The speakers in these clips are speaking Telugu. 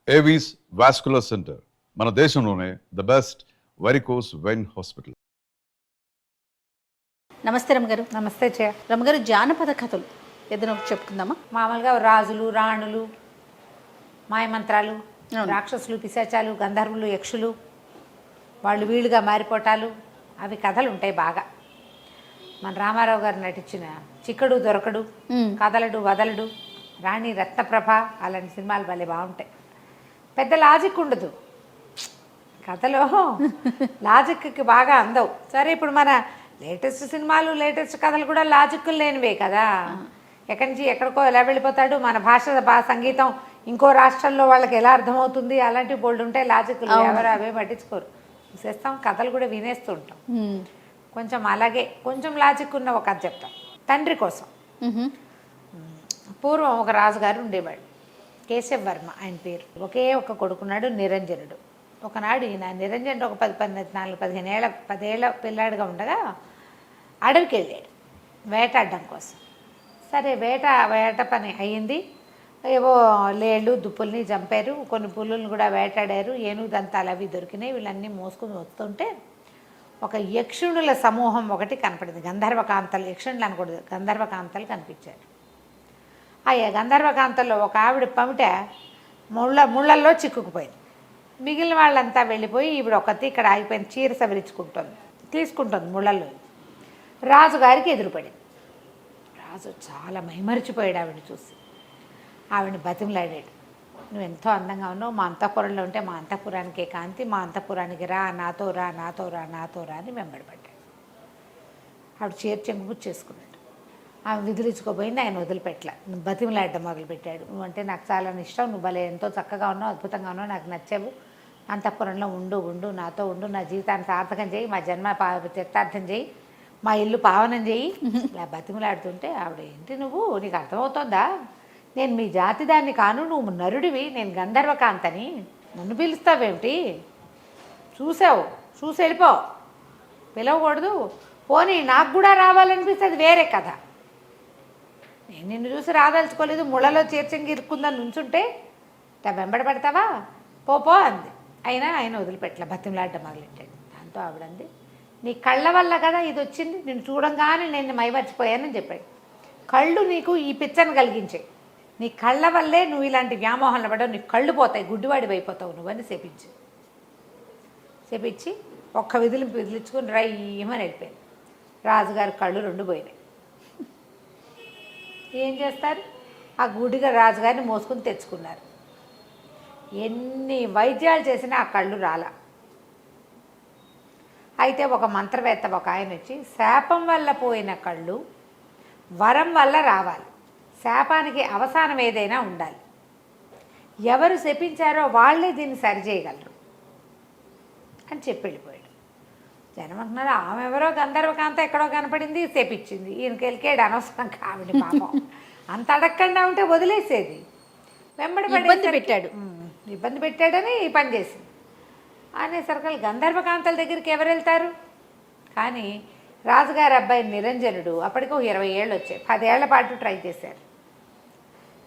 ఏవీస్ వాస్కులర్ సెంటర్ మన దేశంలోనే the best varicose vein hospital. నమస్తే రమ్మగారు. నమస్తే చే రమ్మగారు, జానపద కథలు ఏదైనా ఒకటి చెప్పుకుందామా? మామూలుగా రాజులు, రాణులు, మాయమంత్రాలు, అవును. రాక్షసులు, పిశాచాలు, గంధర్వులు, యక్షులు, వాళ్ళు వీళ్ళుగా మారిపోవటాలు, అవి కథలు ఉంటాయి బాగా. మన రామారావు గారు నటించిన చిక్కడు దొరకడు, కదలడు వదలడు, రాణి రత్నప్రభ, అలాంటి సినిమాలు భలే బాగుంటాయి. పెద్ద లాజిక్ ఉండదు కథలో, లాజిక్కి బాగా అందవు. సరే, ఇప్పుడు మన లేటెస్ట్ సినిమాలు, లేటెస్ట్ కథలు కూడా లాజిక్లు లేనివే కదా. ఎక్కడి నుంచి ఎక్కడికో ఎలా వెళ్ళిపోతాడు, మన భాష సంగీతం ఇంకో రాష్ట్రంలో వాళ్ళకి ఎలా అర్థమవుతుంది, అలాంటివి బోల్డ్ ఉంటాయి లాజిక్లు. ఎవరు అవే పట్టించుకోరు, చూసేస్తాం. కథలు కూడా వినేస్తూ ఉంటాం. కొంచెం అలాగే కొంచెం లాజిక్ ఉన్న ఒక కథ చెప్తాం. తండ్రి కోసం. పూర్వం ఒక రాజుగారు ఉండేవాడు, కేశవ వర్మ ఆయన పేరు. ఒకే ఒక కొడుకున్నాడు, నిరంజనుడు. ఒకనాడు ఈయన నిరంజనుడు ఒక 10 ఏళ్ళ పిల్లాడిగా ఉండగా అడవికి వెళ్ళాడు వేటాడడం కోసం. సరే, వేట పని అయ్యింది. ఏవో లేళ్ళు దుప్పుల్ని చంపారు, కొన్ని పులుల్ని కూడా వేటాడారు, ఏనుగు దంతాలు అవి దొరికినాయి. వీళ్ళన్నీ మోసుకుని వస్తుంటే ఒక యక్షుణుల సమూహం ఒకటి కనపడింది. గంధర్వకాంతలు, యక్షుణులు అనకూడదు, గంధర్వకాంతలు కనిపించారు. ఆ గంధర్వకాంతల్లో ఒక ఆవిడ పమిట ముళ్ళల్లో చిక్కుకుపోయింది. మిగిలిన వాళ్ళంతా వెళ్ళిపోయి ఈవిడ ఒకటి ఇక్కడ ఆగిపోయింది, చీర సవరించుకుంటుంది, తీసుకుంటుంది ముళ్ళల్లో. రాజుగారికి ఎదురుపడింది. రాజు చాలా మైమరిచిపోయాడు ఆవిడని చూసి. ఆవిడని బతిమలాడాడు, నువ్వు ఎంతో అందంగా ఉన్నావు, మా అంతఃపురంలో ఉంటే మా అంతఃపురానికే కాంతి, మా అంతఃపురానికి రా, నాతో రా, నాతో రా, నాతో రా అని వెంబడిపడ్డాడు. ఆవిడ చీర చెంగుబుచ్చి చేసుకున్నాడు. ఆమె విదిలించుకోపోయింది, ఆయన వదిలిపెట్టలే. బతిమలాడడం మొదలుపెట్టాడు. నువ్వంటే నాకు చాలా ఇష్టం, నువ్వు భలే ఎంతో చక్కగా ఉన్నావు, అద్భుతంగా ఉన్నావు, నాకు నచ్చావు, అంతఃపురంలో ఉండు, నాతో ఉండు, నా జీవితాన్ని సార్థకం చేయి, మా జన్మ చరితార్థం చేయి, మా ఇల్లు పావనం చేయి. ఇలా బతిమలాడుతుంటే ఆవిడ, ఏంటి నువ్వు, నీకు అర్థమవుతోందా, నేను మీ జాతి దాన్ని కాను, నువ్వు నరుడివి, నేను గంధర్వకాంతని, నన్ను పిలుస్తావేమిటి, చూసి వెళ్ళిపో, పిలవకూడదు, పోనీ నాకు కూడా రావాలనిపిస్తే అది వేరే కథ, నేను నిన్ను చూసి రాదలుచుకోలేదు, ముళ్ళలో చేర్చంగి ఇరుక్కుందని నుంచుంటే వెంబడి పడతావా, పో అంది. అయినా ఆయన వదిలిపెట్టలే, బతిమలాడడం మొదలెట్టాడు. దాంతో ఆవిడంది, నీ కళ్ళ వల్ల కదా ఇది వచ్చింది, నేను చూడంగానే నేను మైమర్చిపోయానని చెప్పాడు. కళ్ళు నీకు ఈ పిచ్చని కలిగించాయి, నీ కళ్ళ వల్లే నువ్వు ఇలాంటి వ్యామోహంలో పడ్డావు, నీకు కళ్ళు పోతాయి, గుడ్డివాడివి అయిపోతావు నువ్వని చెప్పించి ఒక్క విదిలించుకుని రయ్యమని వెళ్ళిపోయాను. రాజుగారి కళ్ళు 2 పోయినాయి. ఏం చేస్తారు, ఆ గుడిగా రాజుగారిని మోసుకుని తెచ్చుకున్నారు. ఎన్ని వైద్యాలు చేసినా ఆ కళ్ళు రాల. అయితే ఒక మంత్రవేత్త ఒక ఆయన వచ్చి, శాపం వల్ల పోయిన కళ్ళు వరం వల్ల రావాలి, శాపానికి అవసానం ఏదైనా ఉండాలి, ఎవరు శపించారో వాళ్ళే దీన్ని సరిచేయగలరు అని చెప్పి వెళ్ళిపోయాడు. జనం అంటున్నారు, ఆమె ఎవరో గంధర్వకాంత ఎక్కడో కనపడింది, శపించింది, ఈయనకి వెళ్ళాడు అనవసరం కావిడి పాపం, అంత అడగకుండా ఉంటే వదిలేసేది. వెంబడి ఇబ్బంది పెట్టాడని ఈ పని చేసింది అనేసరికి గంధర్వకాంతల దగ్గరికి ఎవరు వెళ్తారు. కానీ రాజుగారి అబ్బాయి నిరంజనుడు అప్పటికి 20 ఏళ్ళు వచ్చాయి, 10 ఏళ్ల పాటు ట్రై చేశారు.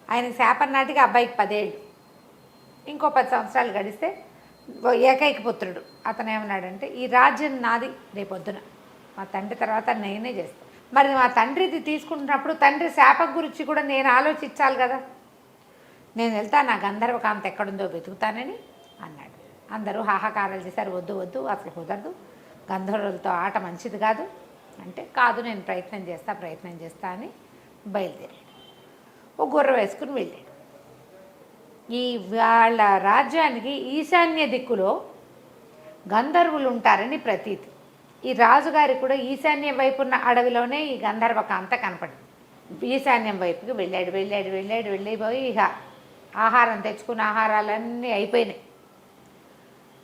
ఆయన శాపం నాటికి అబ్బాయికి 10 ఏళ్ళు, ఇంకో 10 సంవత్సరాలు గడిస్తే ఏకైక పుత్రుడు. అతను ఏమన్నాడంటే, ఈ రాజ్యం నాది, రేపొద్దున మా తండ్రి తర్వాత నేనే చేస్తాను. మరి మా తండ్రిది తీసుకుంటున్నప్పుడు తండ్రి శాపం గురించి కూడా నేను ఆలోచించాలి కదా, నేను వెళ్తాను, నా గంధర్వకాంత ఎక్కడుందో వెతుకుతానని అన్నాడు. అందరూ హాహాకారాలు చేశారు, వద్దు అసలు కుదరదు, గంధర్వులతో ఆట మంచిది కాదు అంటే, కాదు నేను ప్రయత్నం చేస్తా అని బయలుదేరాడు. ఒక గుర్ర వేసుకుని వెళ్ళాడు. ఈ వాళ్ళ రాజ్యానికి ఈశాన్య దిక్కులో గంధర్వులు ఉంటారని ప్రతీతి. ఈ రాజుగారికి కూడా ఈశాన్యం వైపు ఉన్న అడవిలోనే ఈ గంధర్వకాంత కనపడింది. ఈశాన్యం వైపుకి వెళ్ళిపోయి ఇక ఆహారం తెచ్చుకున్న ఆహారాలన్నీ అయిపోయినాయి.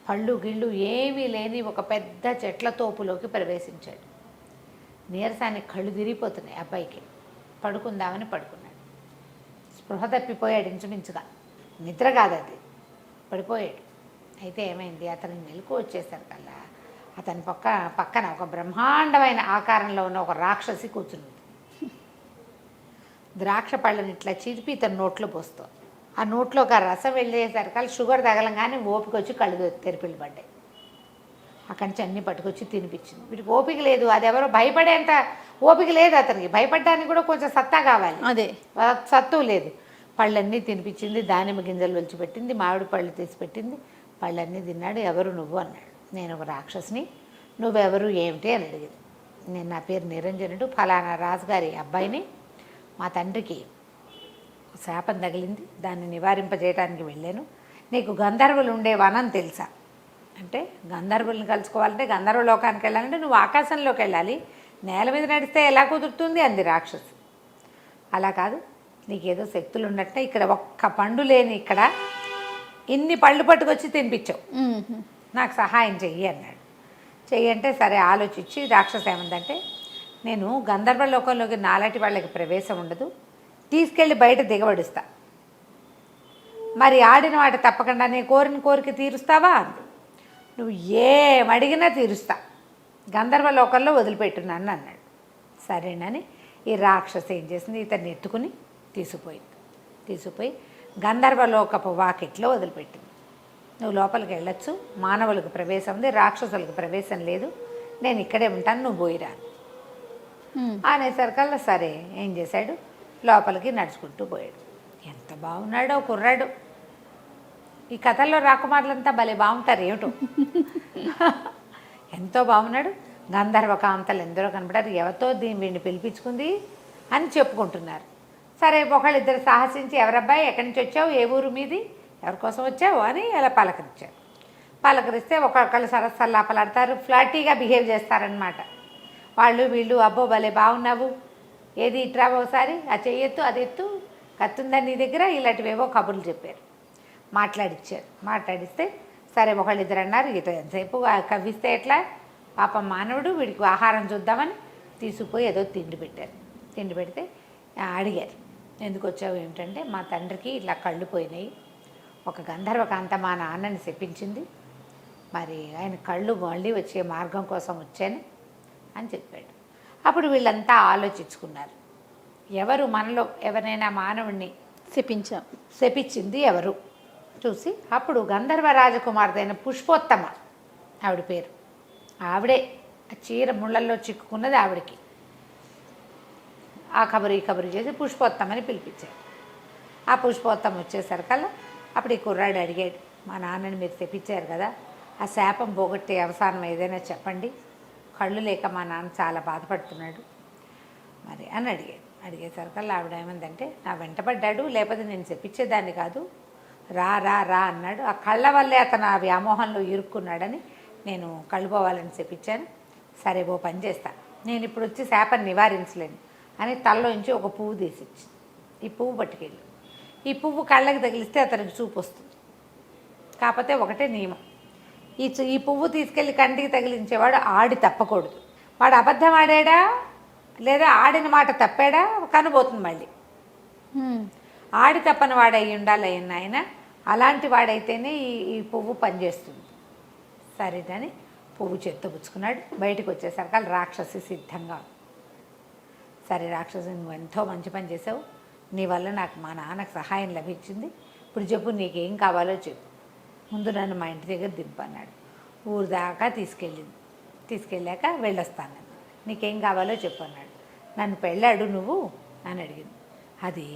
పళ్ళు గిళ్ళు ఏమీ లేని ఒక పెద్ద చెట్ల తోపులోకి ప్రవేశించాడు. నీరసానికి కళ్ళు తిరిగిపోతున్నాయి అబ్బాయికి. పడుకుందామని పడుకున్నాడు. స్పృహ తప్పిపోయాడు, ఇంచుమించుగా నిద్ర కాదు అది, పడిపోయాడు. అయితే ఏమైంది, అతనికి మెలకు వచ్చేసరికల్లా అతని పక్కన ఒక బ్రహ్మాండమైన ఆకారంలో ఉన్న ఒక రాక్షసి కూర్చుంది. ద్రాక్ష పళ్ళని ఇట్లా చిరిపి ఇతని నోట్లో పోస్తుంది. ఆ నోట్లోకి ఆ రసం వెళ్ళేసరికి షుగర్ తగలంగానే ఓపిక వచ్చి కళ్ళు తెరిపిల్లు పడ్డాయి. అక్కడి నుంచి అన్నీ పట్టుకొచ్చి తినిపించింది. వీటికి ఓపిక లేదు, అది ఎవరో భయపడేంత ఓపిక లేదు అతనికి. భయపడడానికి కూడా కొంచెం సత్తా కావాలి, అదే సత్తు లేదు. పళ్ళన్నీ తినిపించింది, దానిమ్మ గింజలు ఒలిచిపెట్టింది, మామిడి పళ్ళు తీసి పెట్టింది. పళ్ళన్నీ తిన్నాడు. ఎవరు నువ్వు అన్నాడు. నేను ఒక రాక్షసిని, నువ్వెవరు ఏమిటి అని అడిగింది. నేను నా పేరు నిరంజనుడు, ఫలానా రాజుగారి అబ్బాయిని. మా తండ్రికి శాపం తగిలింది, దాన్ని నివారింపజేయడానికి వెళ్ళాను. నీకు గంధర్వులు ఉండే వనం తెలుసా అంటే, గంధర్వులను కలుసుకోవాలంటే గంధర్వ లోకానికి వెళ్ళాలంటే నువ్వు ఆకాశంలోకి వెళ్ళాలి, నేల మీద నడిస్తే ఎలా కుదురుతుంది అంది రాక్షసు. అలా కాదు, నీకేదో శక్తులు ఉన్నట్టే ఇక్కడ ఒక్క పండు లేని ఇక్కడ ఇన్ని పళ్ళు పట్టుకొచ్చి తినిపించావు, నాకు సహాయం చెయ్యి అన్నాడు. చెయ్యంటే సరే ఆలోచించి రాక్షసు ఏమందంటే, నేను గంధర్వ లోకంలోకి నాలాంటి వాళ్ళకి ప్రవేశం ఉండదు, తీసుకెళ్ళి బయట దిగబడుస్తా, మరి ఆడిన వాటి తప్పకుండా నేను కోరిన కోరిక తీరుస్తావా అంది. నువ్వు ఏమడిగినా తీరుస్తా, గంధర్వ లోకంలో వదిలిపెట్టున్నాను అన్నాడు. సరేనని ఈ రాక్షసు ఏం చేసింది, ఇతన్ని ఎత్తుకుని తీసుకుపోయి గంధర్వలోకపు వాకిట్లో వదిలిపెట్టింది. నువ్వు లోపలికి వెళ్ళొచ్చు, మానవులకు ప్రవేశం ఉంది, రాక్షసులకు ప్రవేశం లేదు, నేను ఇక్కడే ఉంటాను, నువ్వు పోయిరా అనేసరికల్లా సరే ఏం చేశాడు, లోపలికి నడుచుకుంటూ పోయాడు. ఎంత బాగున్నాడో కుర్రాడు. ఈ కథల్లో రాకుమారులంతా భలే బాగుంటారు ఏమిటో. ఎంతో బాగున్నాడు. గంధర్వ కాంతలు ఎందరో కనపడారు. ఎవరితో వీడిని పిలిపించుకుంది అని చెప్పుకుంటున్నారు. సరే ఒకళ్ళిద్దరు సాహసించి, ఎవరబ్బాయి ఎక్కడి నుంచి వచ్చావు, ఏ ఊరు మీది, ఎవరి కోసం వచ్చావు అని అలా పలకరించారు. పలకరిస్తే ఒకళ్ళు సరస్సల్లాపలాడతారు, ఫ్లాటీగా బిహేవ్ చేస్తారనమాట. వాళ్ళు వీళ్ళు, అబ్బో భలే బాగున్నావు, ఏది ఇట్రావో ఒకసారి, ఆ చెయ్యెత్తు, అది ఎత్తు, కత్తుందని నీ దగ్గర, ఇలాంటివేవో కబుర్లు చెప్పారు. మాట్లాడిస్తే సరే ఒకళ్ళిద్దరు అన్నారు, ఇటు ఎంతసేపు కవ్విస్తే ఎట్లా, పాపం మానవుడు, వీడికి ఆహారం చూద్దామని తీసుకుపోయి ఏదో తిండి పెట్టారు. తిండి పెడితే అడిగారు, ఎందుకు వచ్చావు ఏమిటంటే, మా తండ్రికి ఇట్లా కళ్ళు పోయినాయి, ఒక గంధర్వకాంత మా నాన్నని శపించింది, మరి ఆయన కళ్ళు మళ్ళీ వచ్చే మార్గం కోసం వచ్చాను అని చెప్పాడు. అప్పుడు వీళ్ళంతా ఆలోచించుకున్నారు, ఎవరు మనలో ఎవరైనా మానవుణ్ణి శపించింది ఎవరు చూసి, అప్పుడు గంధర్వ రాజకుమార్తె అయిన పుష్పోత్తమ, ఆవిడ పేరు, ఆవిడే చీర ముళ్ళల్లో చిక్కుకున్నది ఆవిడకి. ఆ కబురు ఈ కబురు చేసి పుష్పోత్తమని పిలిపించారు. ఆ పుష్పోత్తమ వచ్చేసరికల్లా అప్పుడు ఈ కుర్రాడు అడిగాడు, మా నాన్నని మీరు తెప్పించారు కదా, ఆ శాపం పోగొట్టే అవసానం ఏదైనా చెప్పండి, కళ్ళు లేక మా నాన్న చాలా బాధపడుతున్నాడు మరి అని అడిగేసరికల్లా ఆవిడ ఏమందంటే, నా వెంటబడ్డాడు, లేకపోతే నేను చెప్పించేదాన్ని కాదు, రా రా రా అన్నాడు, ఆ కళ్ళ వల్లే అతను ఆ వ్యామోహంలో ఇరుక్కున్నాడని నేను కళ్ళు పోవాలని చెప్పించాను. సరే ఓ పని చేస్తా, నేను ఇప్పుడు వచ్చి శాపాన్ని నివారించలేను అని తలలోంచి ఒక పువ్వు తీసిచ్చి, ఈ పువ్వు పట్టుకెళ్ళు, ఈ పువ్వు కళ్ళకి తగిలిస్తే అతనికి చూపు వస్తుంది, కాకపోతే ఒకటే నియమం, ఈ పువ్వు తీసుకెళ్ళి కంటికి తగిలించేవాడు ఆడి తప్పకూడదు. వాడు అబద్ధం ఆడాడా లేదా ఆడిన మాట తప్పాడా కనబోతుంది మళ్ళీ. ఆడి తప్పని వాడు అయి ఉండాలి ఆయన, అలాంటి వాడైతేనే ఈ పువ్వు పనిచేస్తుంది. సరేదని పువ్వు చేత్తో పుచ్చుకున్నాడు. బయటకు వచ్చేసరికి రాక్షసి సిద్ధంగా ఉంది. సరే రాక్షసి, నువ్వు ఎంతో మంచి పని చేసావు, నీ వల్ల నాకు మా నాన్నకు సహాయం లభించింది, ఇప్పుడు చెప్పు నీకేం కావాలో చెప్పు, ముందు నన్ను మా ఇంటి దగ్గర దింపన్నాడు. ఊరు దాకా తీసుకెళ్ళాక వెళ్ళొస్తాను, నీకేం కావాలో చెప్పు అన్నాడు. నన్ను పెళ్ళాడు నువ్వు అని అడిగింది. అది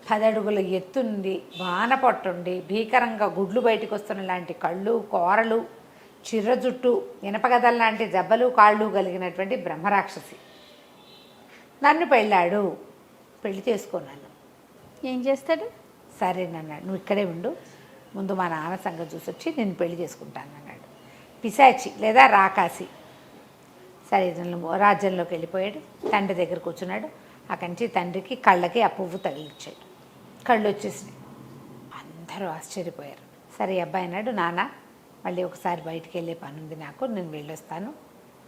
10 అడుగుల ఎత్తుండి, వాన పొట్టుండి, భీకరంగా గుడ్లు బయటకు వస్తున్న లాంటి కళ్ళు, కోరలు, చిర్ర జుట్టు, ఇనపగదల లాంటి జబ్బలు కాళ్ళు కలిగినటువంటి బ్రహ్మరాక్షసి. నన్ను పెళ్ళాడు, పెళ్లి చేసుకున్నాను. ఏం చేస్తాడు? సరేనన్నాడు, నువ్వు ఇక్కడే ఉండు, ముందు మా నాన్న సంగతి చూసి వచ్చి నేను పెళ్లి చేసుకుంటాను అన్నాడు. పిశాచి లేదా రాకాసి. సరే రాజ్యంలోకి వెళ్ళిపోయాడు, తండ్రి దగ్గర కూర్చున్నాడు. అక్కడి నుంచి తండ్రికి కళ్ళకి ఆ పువ్వు తగిలిచ్చాడు. కళ్ళు వచ్చేసినాయి. అందరూ ఆశ్చర్యపోయారు. సరే అబ్బాయి అన్నాడు, నాన్న మళ్ళీ ఒకసారి బయటికి వెళ్ళే పని ఉంది నాకు, నేను వెళ్ళొస్తాను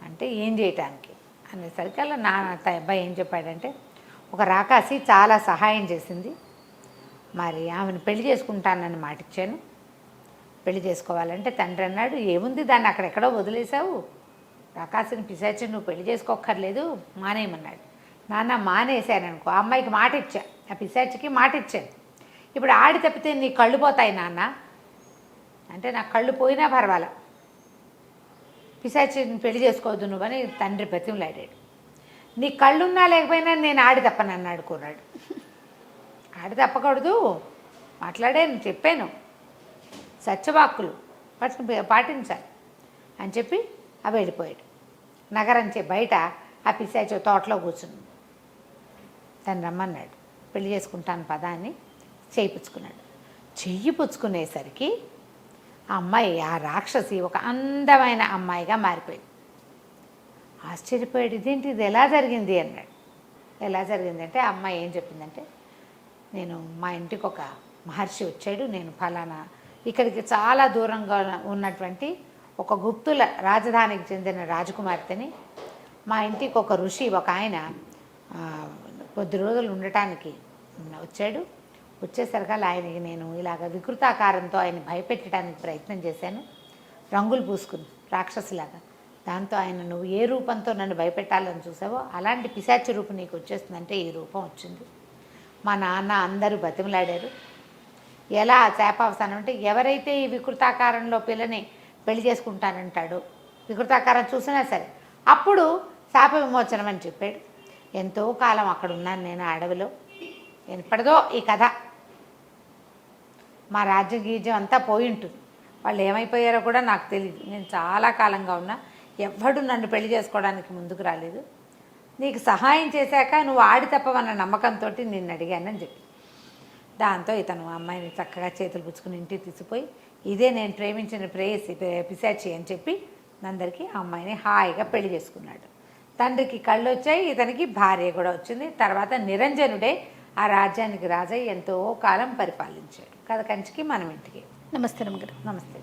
అంటే, ఏం చేయటానికి అనేసరికి అలా నాన్న అబ్బాయి ఏం చెప్పాడంటే, ఒక రాకాసి చాలా సహాయం చేసింది, మరి ఆమెను పెళ్లి చేసుకుంటానని మాటిచ్చాను, పెళ్లి చేసుకోవాలంటే తండ్రి అన్నాడు, ఏముంది దాన్ని అక్కడెక్కడో వదిలేసావు, రాకాసిని పిశాచిని నువ్వు పెళ్లి చేసుకోక్కర్లేదు, మానేయమన్నాడు. నాన్న మానేశాను అనుకో, ఆ అమ్మాయికి మాట ఇచ్చా, ఆ పిశాచికి మాట ఇచ్చాను, ఇప్పుడు ఆడి తప్పితే నీ కళ్ళు పోతాయి నాన్న అంటే, నాకు కళ్ళు పోయినా పర్వాలా, పిశాచిని పెళ్లి చేసుకోవద్దు నువ్వని తండ్రి బతిమలాడాడు. నీ కళ్ళున్నా లేకపోయినా నేను ఆడి తప్పనని అడుకున్నాడు. ఆడి తప్పకూడదు, మాట్లాడాను, చెప్పాను, సత్యవాక్కులు పాటించాలి అని చెప్పి అవి వెళ్ళిపోయాడు. నగరం బయట ఆ పిశాచి తోటలో కూర్చుని తను రమ్మన్నాడు. పెళ్లి చేసుకుంటాను పదా అని చేయిపుచ్చుకున్నాడు. చెయ్యి పుచ్చుకునేసరికి ఆ అమ్మాయి, ఆ రాక్షసి ఒక అందమైన అమ్మాయిగా మారిపోయింది. ఆశ్చర్యపోయాడు, ఇదేంటి, ఇది ఎలా జరిగింది అన్నాడు. ఎలా జరిగిందంటే ఆ అమ్మాయి ఏం చెప్పిందంటే, నేను మా ఇంటికి ఒక మహర్షి వచ్చాడు, నేను ఫలానా ఇక్కడికి చాలా దూరంగా ఉన్నటువంటి ఒక గుప్తుల రాజధానికి చెందిన రాజకుమార్తెని, మా ఇంటికి ఒక ఋషి ఒక ఆయన కొద్ది రోజులు ఉండటానికి వచ్చాడు. వచ్చేసరికల్లా ఆయనకి నేను ఇలాగ వికృతాకారంతో ఆయన భయపెట్టడానికి ప్రయత్నం చేశాను, రంగులు పూసుకుని రాక్షసులాగా. దాంతో ఆయన, నువ్వు ఏ రూపంతో నన్ను భయపెట్టాలని చూసావో అలాంటి పిశాచి రూపం నీకు వచ్చేస్తుందంటే ఈ రూపం వచ్చింది. మా నాన్న అందరూ బతిమలాడారు. ఎలా శాపావసానం అంటే, ఎవరైతే ఈ వికృతాకారంలో పిల్లని పెళ్లి చేసుకుంటానంటాడో, వికృతాకారం చూసినా సరే, అప్పుడు శాప విమోచనం అని చెప్పాడు. ఎంతో కాలం అక్కడ ఉన్నాను నేను అడవిలో. ఎప్పటిదో ఈ కథ, మా రాజ్య గీజ్యం అంతా పోయి ఉంటుంది. వాళ్ళు ఏమైపోయారో కూడా నాకు తెలియదు. నేను చాలా కాలంగా ఉన్నా, ఎవ్వడు నన్ను పెళ్లి చేసుకోవడానికి ముందుకు రాలేదు. నీకు సహాయం చేశాక నువ్వు ఆడి తప్పవన్న నమ్మకంతో నిన్ను అడిగానని చెప్పి, దాంతో ఇతను అమ్మాయిని చక్కగా చేతులు పుచ్చుకుని ఇంటికి తీసిపోయి, ఇదే నేను ప్రేమించిన ప్రేయసి పిశాచి అని చెప్పి అందరికీ ఆ అమ్మాయిని హాయిగా పెళ్లి చేసుకున్నాడు. తండ్రికి కళ్ళు వచ్చాయి, ఇతనికి భార్య కూడా వచ్చింది. తర్వాత నిరంజనుడే ఆ రాజ్యానికి రాజై ఎంతో కాలం పరిపాలించాడు. కథ కంచికి మనం ఇంటికి. నమస్తే రమ్మగారు. నమస్తే.